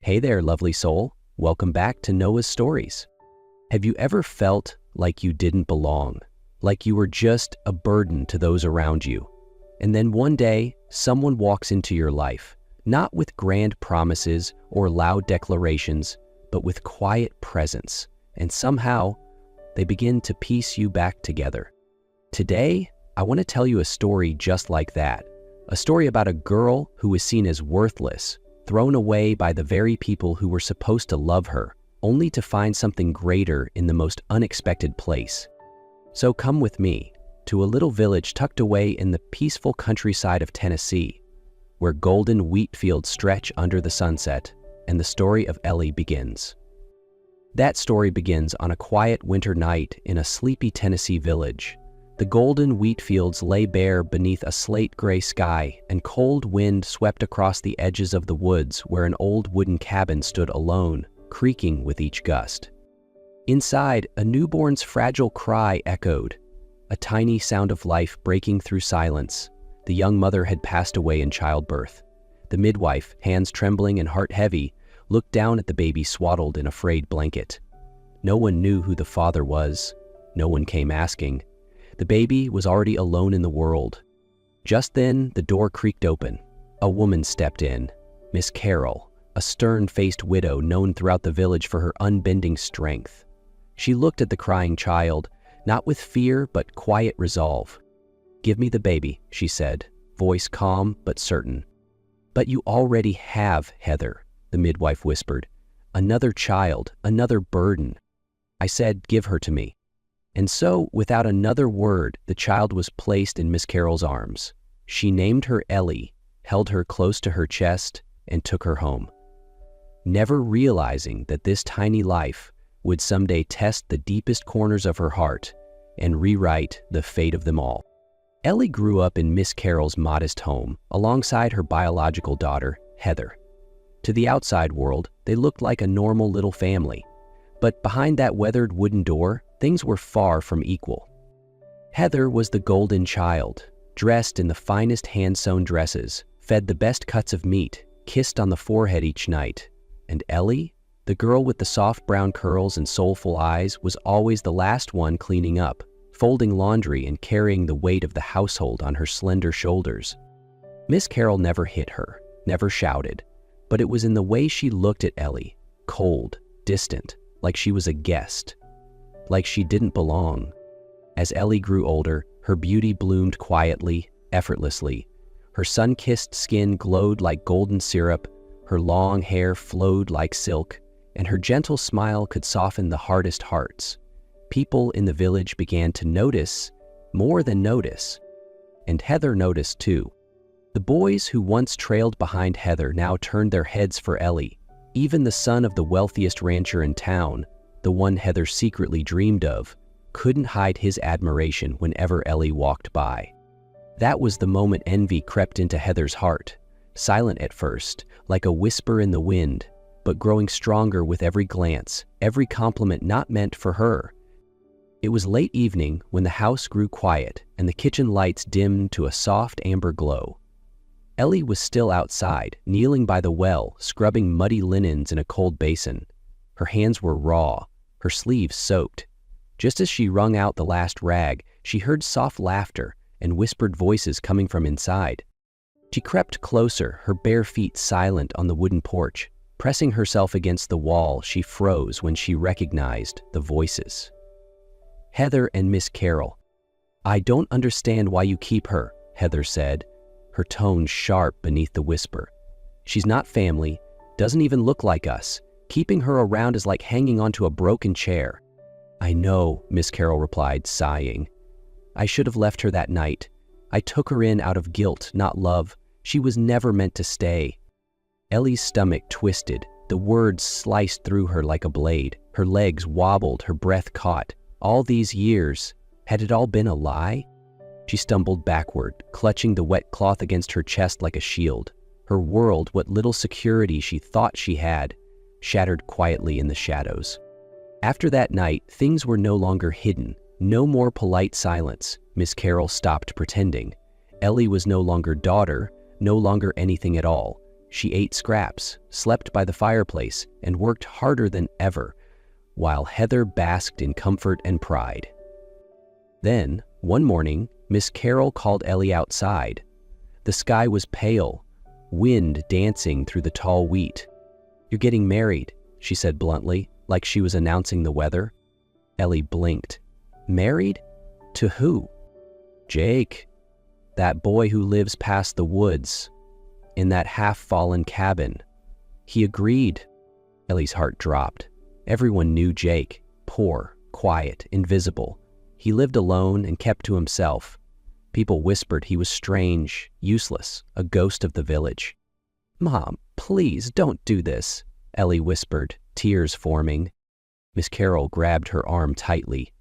Hey there, lovely soul. Welcome back to Noah's Stories. Have you ever felt like you didn't belong? Like you were just a burden to those around you? And then one day, someone walks into your life, not with grand promises or loud declarations, but with quiet presence. And somehow, they begin to piece you back together. Today, I want to tell you a story just like that. A story about a girl who was seen as worthless, thrown away by the very people who were supposed to love her, only to find something greater in the most unexpected place. So come with me to a little village tucked away in the peaceful countryside of Tennessee, where golden wheat fields stretch under the sunset, and the story of Ellie begins. That story begins on a quiet winter night in a sleepy Tennessee village. The golden wheat fields lay bare beneath a slate-gray sky, and cold wind swept across the edges of the woods where an old wooden cabin stood alone, creaking with each gust. Inside, a newborn's fragile cry echoed, a tiny sound of life breaking through silence. The young mother had passed away in childbirth. The midwife, hands trembling and heart heavy, looked down at the baby swaddled in a frayed blanket. No one knew who the father was. No one came asking. The baby was already alone in the world. Just then, the door creaked open. A woman stepped in, Miss Carroll, a stern-faced widow known throughout the village for her unbending strength. She looked at the crying child, not with fear but quiet resolve. "Give me the baby," she said, voice calm but certain. "But you already have, Heather," the midwife whispered. "Another child, another burden." I said, "Give her to me." And so, without another word, the child was placed in Miss Carroll's arms. She named her Ellie, held her close to her chest, and took her home, never realizing that this tiny life would someday test the deepest corners of her heart and rewrite the fate of them all. Ellie grew up in Miss Carroll's modest home, alongside her biological daughter, Heather. To the outside world, they looked like a normal little family. But behind that weathered wooden door, things were far from equal. Heather was the golden child, dressed in the finest hand-sewn dresses, fed the best cuts of meat, kissed on the forehead each night. And Ellie, the girl with the soft brown curls and soulful eyes, was always the last one cleaning up, folding laundry and carrying the weight of the household on her slender shoulders. Miss Carroll never hit her, never shouted, but it was in the way she looked at Ellie, cold, distant, like she was a guest, like she didn't belong. As Ellie grew older, her beauty bloomed quietly, effortlessly. Her sun-kissed skin glowed like golden syrup, her long hair flowed like silk, and her gentle smile could soften the hardest hearts. People in the village began to notice, more than notice. And Heather noticed too. The boys who once trailed behind Heather now turned their heads for Ellie. Even the son of the wealthiest rancher in town, the one Heather secretly dreamed of, couldn't hide his admiration whenever Ellie walked by. That was the moment envy crept into Heather's heart, silent at first, like a whisper in the wind, but growing stronger with every glance, every compliment not meant for her. It was late evening when the house grew quiet and the kitchen lights dimmed to a soft amber glow. Ellie was still outside, kneeling by the well, scrubbing muddy linens in a cold basin. Her hands were raw, her sleeves soaked. Just as she wrung out the last rag, she heard soft laughter and whispered voices coming from inside. She crept closer, her bare feet silent on the wooden porch. Pressing herself against the wall, she froze when she recognized the voices. Heather and Miss Carroll. "I don't understand why you keep her," Heather said, her tone sharp beneath the whisper. "She's not family, doesn't even look like us. Keeping her around is like hanging onto a broken chair." "I know," Miss Carroll replied, sighing. "I should have left her that night. I took her in out of guilt, not love. She was never meant to stay." Ellie's stomach twisted. The words sliced through her like a blade. Her legs wobbled, her breath caught. All these years, had it all been a lie? She stumbled backward, clutching the wet cloth against her chest like a shield. Her world, what little security she thought she had, shattered quietly in the shadows. After that night, things were no longer hidden. No more polite silence. Miss Carroll stopped pretending. Ellie was no longer daughter, no longer anything at all. She ate scraps, slept by the fireplace, and worked harder than ever, while Heather basked in comfort and pride. Then, one morning, Miss Carroll called Ellie outside. The sky was pale, wind dancing through the tall wheat. "You're getting married," she said bluntly, like she was announcing the weather. Ellie blinked. "Married? To who?" "Jake. That boy who lives past the woods, in that half-fallen cabin." He agreed. Ellie's heart dropped. Everyone knew Jake. Poor, quiet, invisible. He lived alone and kept to himself. People whispered he was strange, useless, a ghost of the village. "Mom, please don't do this," Ellie whispered, tears forming. Miss Carroll grabbed her arm tightly.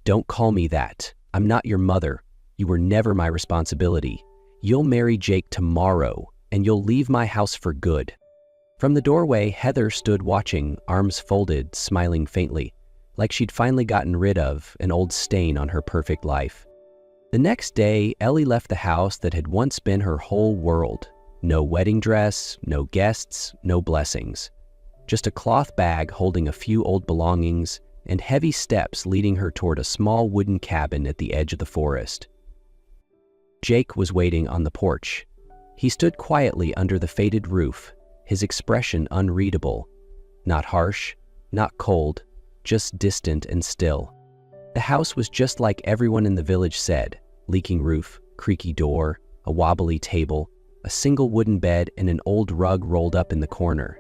"Don't call me that. I'm not your mother. You were never my responsibility. You'll marry Jake tomorrow, and you'll leave my house for good." From the doorway, Heather stood watching, arms folded, smiling faintly, like she'd finally gotten rid of an old stain on her perfect life. The next day, Ellie left the house that had once been her whole world. No wedding dress, no guests, no blessings. Just a cloth bag holding a few old belongings and heavy steps leading her toward a small wooden cabin at the edge of the forest. Jake was waiting on the porch. He stood quietly under the faded roof, his expression unreadable. Not harsh, not cold, just distant and still. The house was just like everyone in the village said: leaking roof, creaky door, a wobbly table, a single wooden bed, and an old rug rolled up in the corner.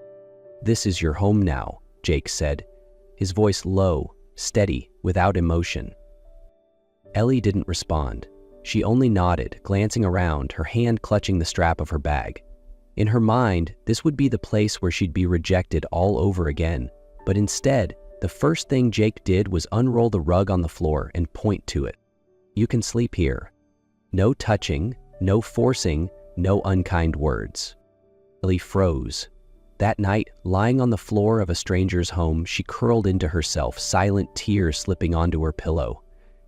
"This is your home now," Jake said, his voice low, steady, without emotion. Ellie didn't respond. She only nodded, glancing around, her hand clutching the strap of her bag. In her mind, this would be the place where she'd be rejected all over again, but instead, the first thing Jake did was unroll the rug on the floor and point to it. "You can sleep here." No touching, no forcing, no unkind words. Ellie froze. That night, lying on the floor of a stranger's home, she curled into herself, silent tears slipping onto her pillow.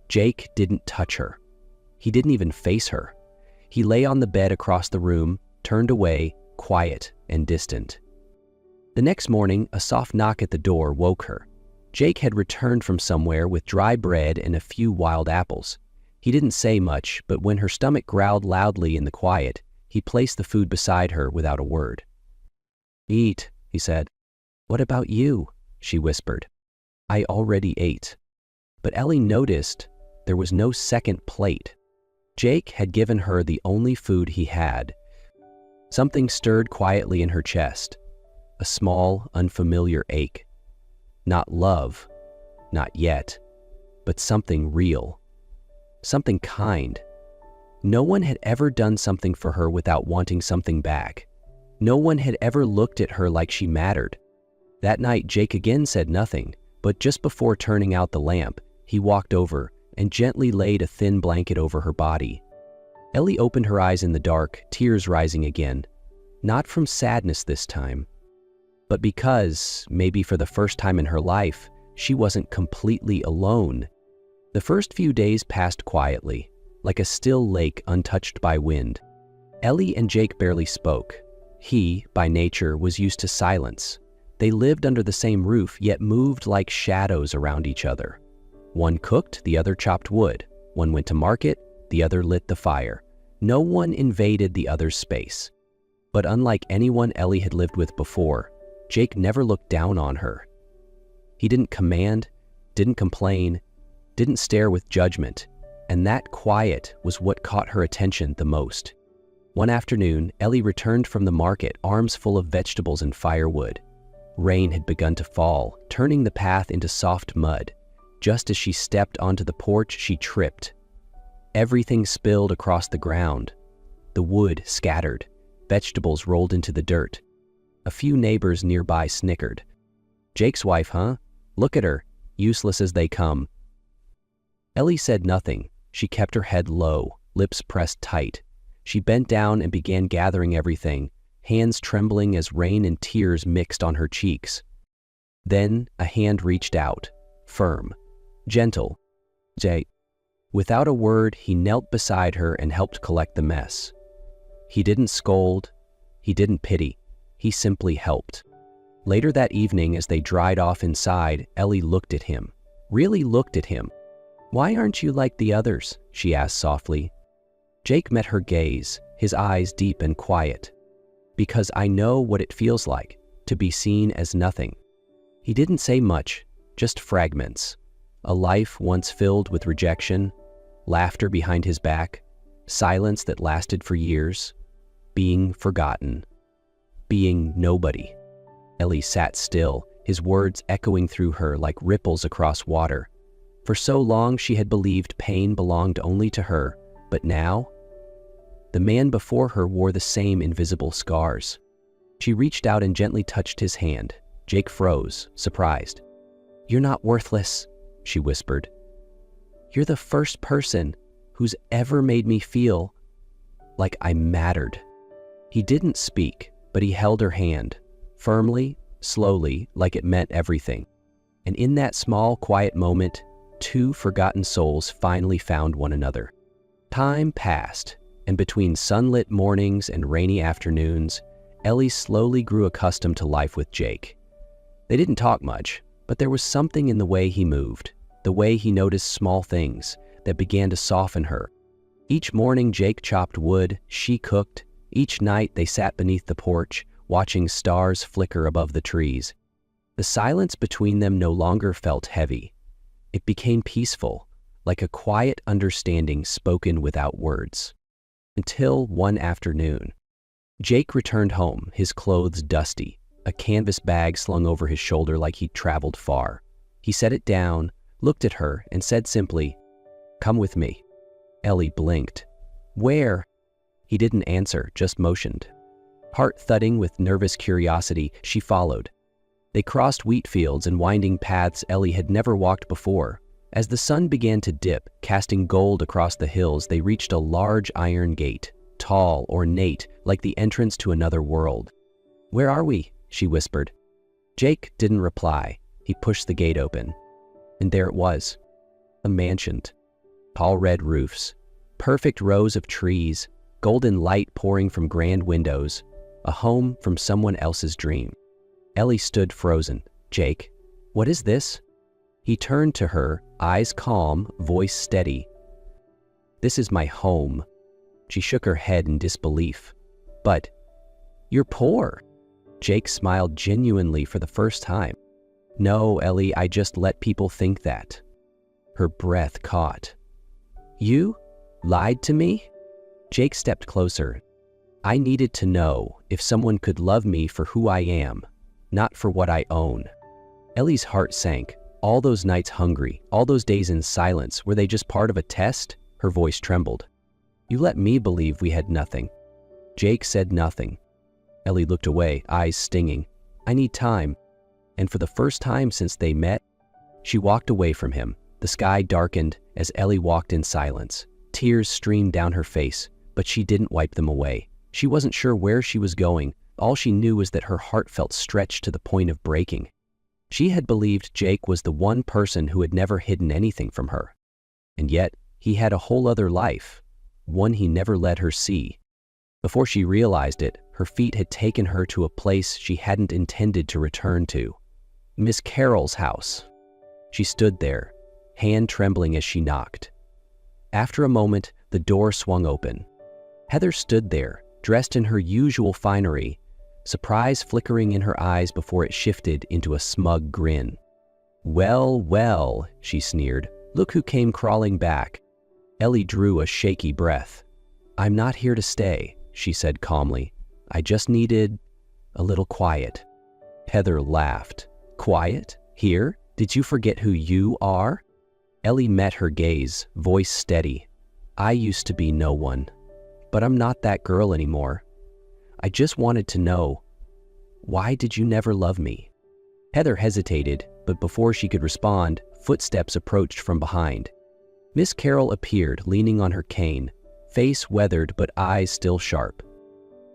Jake didn't touch her. He didn't even face her. He lay on the bed across the room, turned away, quiet and distant. The next morning, a soft knock at the door woke her. Jake had returned from somewhere with dry bread and a few wild apples. He didn't say much, but when her stomach growled loudly in the quiet, he placed the food beside her without a word. "Eat," he said. "What about you?" she whispered. "I already ate." But Ellie noticed there was no second plate. Jake had given her the only food he had. Something stirred quietly in her chest, a small, unfamiliar ache. Not love, not yet, but something real, something kind. No one had ever done something for her without wanting something back. No one had ever looked at her like she mattered. That night, Jake again said nothing, but just before turning out the lamp, he walked over and gently laid a thin blanket over her body. Ellie opened her eyes in the dark, tears rising again. Not from sadness this time, but because, maybe for the first time in her life, she wasn't completely alone. The first few days passed quietly, like a still lake untouched by wind. Ellie and Jake barely spoke. He, by nature, was used to silence. They lived under the same roof, yet moved like shadows around each other. One cooked, the other chopped wood. One went to market, the other lit the fire. No one invaded the other's space. But unlike anyone Ellie had lived with before, Jake never looked down on her. He didn't command, didn't complain, didn't stare with judgment, and that quiet was what caught her attention the most. One afternoon, Ellie returned from the market, arms full of vegetables and firewood. Rain had begun to fall, turning the path into soft mud. Just as she stepped onto the porch, she tripped. Everything spilled across the ground. The wood scattered. Vegetables rolled into the dirt. A few neighbors nearby snickered. "Jake's wife, huh? Look at her, useless as they come." Ellie said nothing. She kept her head low, lips pressed tight. She bent down and began gathering everything, hands trembling as rain and tears mixed on her cheeks. Then a hand reached out, firm, gentle. "Jake." Without a word, he knelt beside her and helped collect the mess. He didn't scold. He didn't pity. He simply helped. Later that evening, as they dried off inside, Ellie looked at him. Really looked at him. "Why aren't you like the others?" she asked softly. Jake met her gaze, his eyes deep and quiet. "Because I know what it feels like to be seen as nothing." He didn't say much, just fragments. A life once filled with rejection, laughter behind his back, silence that lasted for years, being forgotten, being nobody. Ellie sat still, his words echoing through her like ripples across water. For so long she had believed pain belonged only to her, but now? The man before her wore the same invisible scars. She reached out and gently touched his hand. Jake froze, surprised. "You're not worthless," she whispered. "You're the first person who's ever made me feel like I mattered." He didn't speak, but he held her hand, firmly, slowly, like it meant everything. And in that small, quiet moment, two forgotten souls finally found one another. Time passed, and between sunlit mornings and rainy afternoons, Ellie slowly grew accustomed to life with Jake. They didn't talk much, but there was something in the way he moved, the way he noticed small things, that began to soften her. Each morning Jake chopped wood, she cooked. Each night they sat beneath the porch, watching stars flicker above the trees. The silence between them no longer felt heavy. It became peaceful, like a quiet understanding spoken without words. Until one afternoon. Jake returned home, his clothes dusty, a canvas bag slung over his shoulder like he'd traveled far. He set it down, looked at her, and said simply, "Come with me." Ellie blinked. "Where?" He didn't answer, just motioned. Heart thudding with nervous curiosity, she followed. They crossed wheat fields and winding paths Ellie had never walked before. As the sun began to dip, casting gold across the hills, they reached a large iron gate, tall, ornate, like the entrance to another world. "Where are we?" she whispered. Jake didn't reply. He pushed the gate open. And there it was. A mansion. Tall red roofs, perfect rows of trees, golden light pouring from grand windows, a home from someone else's dream. Ellie stood frozen. "Jake, what is this?" He turned to her, eyes calm, voice steady. "This is my home." She shook her head in disbelief. "But you're poor." Jake smiled genuinely for the first time. "No, Ellie, I just let people think that." Her breath caught. "You lied to me?" Jake stepped closer. "I needed to know if someone could love me for who I am, not for what I own." Ellie's heart sank. All those nights hungry, all those days in silence, were they just part of a test? Her voice trembled. "You let me believe we had nothing." Jake said nothing. Ellie looked away, eyes stinging. "I need time." And for the first time since they met, she walked away from him. The sky darkened as Ellie walked in silence. Tears streamed down her face, but she didn't wipe them away. She wasn't sure where she was going. All she knew was that her heart felt stretched to the point of breaking. She had believed Jake was the one person who had never hidden anything from her. And yet, he had a whole other life, one he never let her see. Before she realized it, her feet had taken her to a place she hadn't intended to return to. Miss Carroll's house. She stood there, hand trembling as she knocked. After a moment, the door swung open. Heather stood there, dressed in her usual finery, surprise flickering in her eyes before it shifted into a smug grin. "Well, well," she sneered. "Look who came crawling back." Ellie drew a shaky breath. "I'm not here to stay," she said calmly. "I just needed a little quiet." Heather laughed. "Quiet? Here? Did you forget who you are?" Ellie met her gaze, voice steady. "I used to be no one, but I'm not that girl anymore. I just wanted to know, why did you never love me?" Heather hesitated, but before she could respond, footsteps approached from behind. Miss Carroll appeared, leaning on her cane, face weathered but eyes still sharp.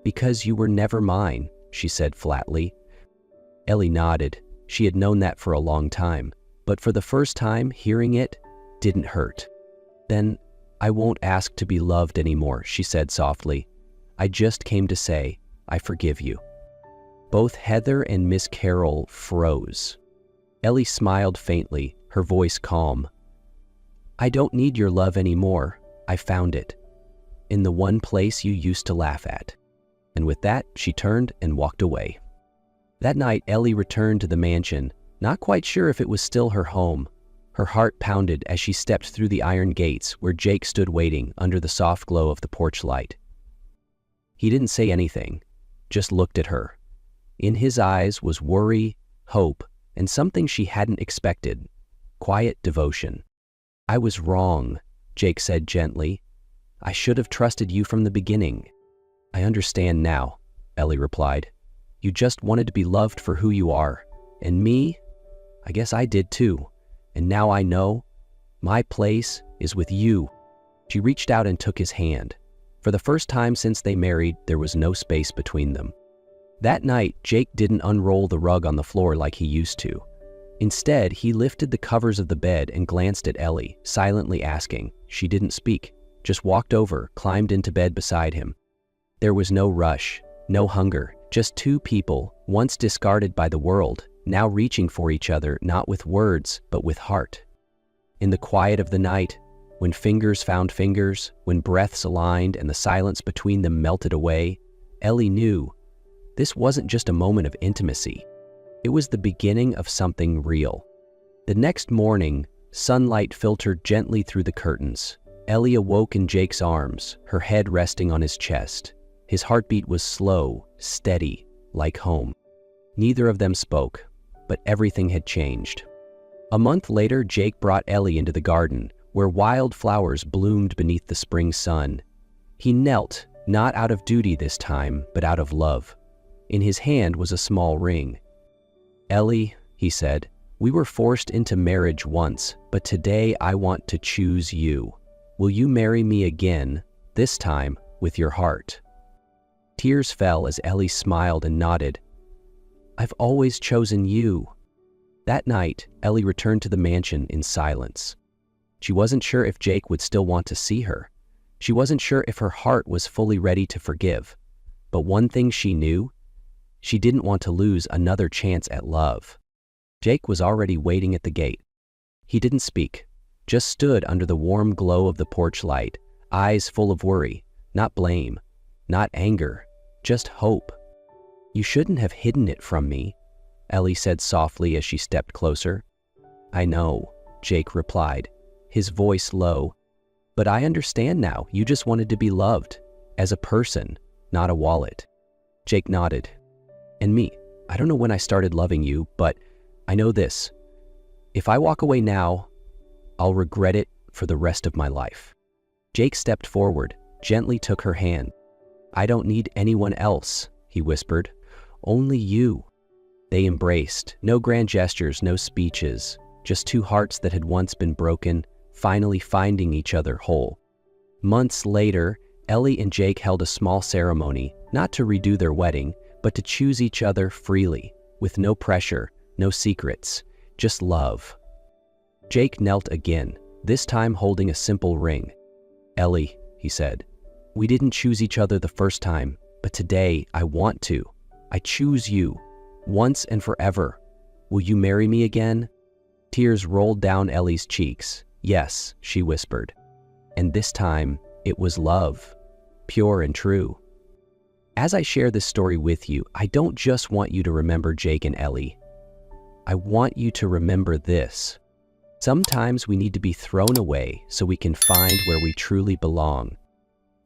"Because you were never mine," she said flatly. Ellie nodded. She had known that for a long time, but for the first time, hearing it didn't hurt. "Then I won't ask to be loved anymore," she said softly. "I just came to say, I forgive you." Both Heather and Miss Carroll froze. Ellie smiled faintly, her voice calm. "I don't need your love anymore. I found it. In the one place you used to laugh at." And with that, she turned and walked away. That night, Ellie returned to the mansion, not quite sure if it was still her home. Her heart pounded as she stepped through the iron gates where Jake stood waiting under the soft glow of the porch light. He didn't say anything, just looked at her. In his eyes was worry, hope, and something she hadn't expected: quiet devotion. "I was wrong," Jake said gently. "I should have trusted you from the beginning." "I understand now," Ellie replied. "You just wanted to be loved for who you are. And me? I guess I did too. And now I know my place is with you." She reached out and took his hand. For the first time since they married, there was no space between them. That night, Jake didn't unroll the rug on the floor like he used to. Instead, he lifted the covers of the bed and glanced at Ellie, silently asking. She didn't speak, just walked over, climbed into bed beside him. There was no rush, no hunger, just two people, once discarded by the world, now reaching for each other not with words, but with heart. In the quiet of the night, when fingers found fingers, when breaths aligned and the silence between them melted away, Ellie knew this wasn't just a moment of intimacy. It was the beginning of something real. The next morning, sunlight filtered gently through the curtains. Ellie awoke in Jake's arms, her head resting on his chest. His heartbeat was slow, steady, like home. Neither of them spoke, but everything had changed. A month later, Jake brought Ellie into the garden, where wild flowers bloomed beneath the spring sun. He knelt, not out of duty this time, but out of love. In his hand was a small ring. "Ellie," he said, "we were forced into marriage once, but today I want to choose you. Will you marry me again, this time with your heart?" Tears fell as Ellie smiled and nodded. "I've always chosen you." That night, Ellie returned to the mansion in silence. She wasn't sure if Jake would still want to see her. She wasn't sure if her heart was fully ready to forgive. But one thing she knew: she didn't want to lose another chance at love. Jake was already waiting at the gate. He didn't speak, just stood under the warm glow of the porch light, eyes full of worry, not blame, not anger, just hope. "You shouldn't have hidden it from me," Ellie said softly as she stepped closer. "I know," Jake replied, his voice low. "But I understand now. You just wanted to be loved, as a person, not a wallet." Jake nodded. "And me, I don't know when I started loving you, but I know this. If I walk away now, I'll regret it for the rest of my life." Jake stepped forward, gently took her hand. "I don't need anyone else," he whispered. "Only you." They embraced, no grand gestures, no speeches, just two hearts that had once been broken, finally finding each other whole. Months later, Ellie and Jake held a small ceremony, not to redo their wedding, but to choose each other freely, with no pressure, no secrets, just love. Jake knelt again, this time holding a simple ring. "Ellie," he said, "we didn't choose each other the first time, but today I want to. I choose you, once and forever. Will you marry me again?" Tears rolled down Ellie's cheeks. "Yes," she whispered. And this time, it was love, pure and true. As I share this story with you, I don't just want you to remember Jake and Ellie. I want you to remember this. Sometimes we need to be thrown away so we can find where we truly belong.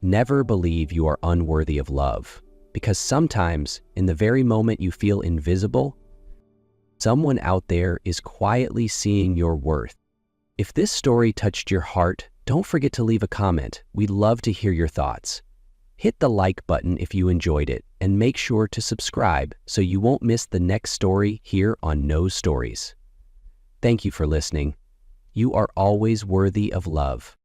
Never believe you are unworthy of love, because sometimes, in the very moment you feel invisible, someone out there is quietly seeing your worth. If this story touched your heart, don't forget to leave a comment. We'd love to hear your thoughts. Hit the like button if you enjoyed it, and make sure to subscribe so you won't miss the next story here on No Stories. Thank you for listening. You are always worthy of love.